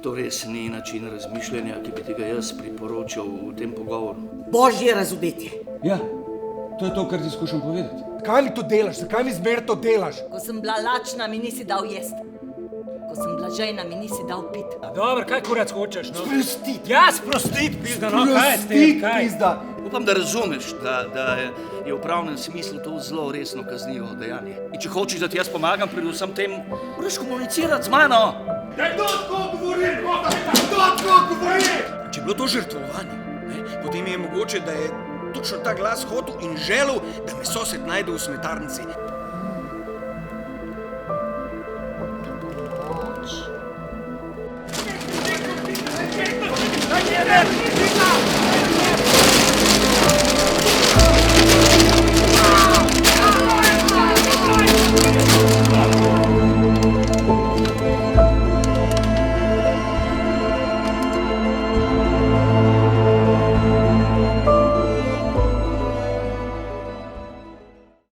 To res ni način razmišljanja, ki bi ti ga jaz priporočal v tem pogovoru. Božje razumetje. Ja, to je to, kar ti skušam povedati. Kaj mi to delaš? Zakaj mi zmer to delaš? Ko sem bila lačna, mi nisi dal jesti. Ko sem bila žejna, mi nisi dal piti. Dobro, kaj kurac hočeš, no? Sprostit! Ja, sprostit, pizda, no, kaj je s tem, kaj? Pizda! Upam, da razumeš, da je v pravnem smislu to zelo resno kaznivo dejanje. In če hočeš, da ti jaz pomagam pri vsem tem, moraš komunicirati z mano. Kdo tako govori? Če je bilo to žrtvovanje, potem je mogoče, da je točno ta glas hotel in želel, da me sosed najde v smetarnici. Daj,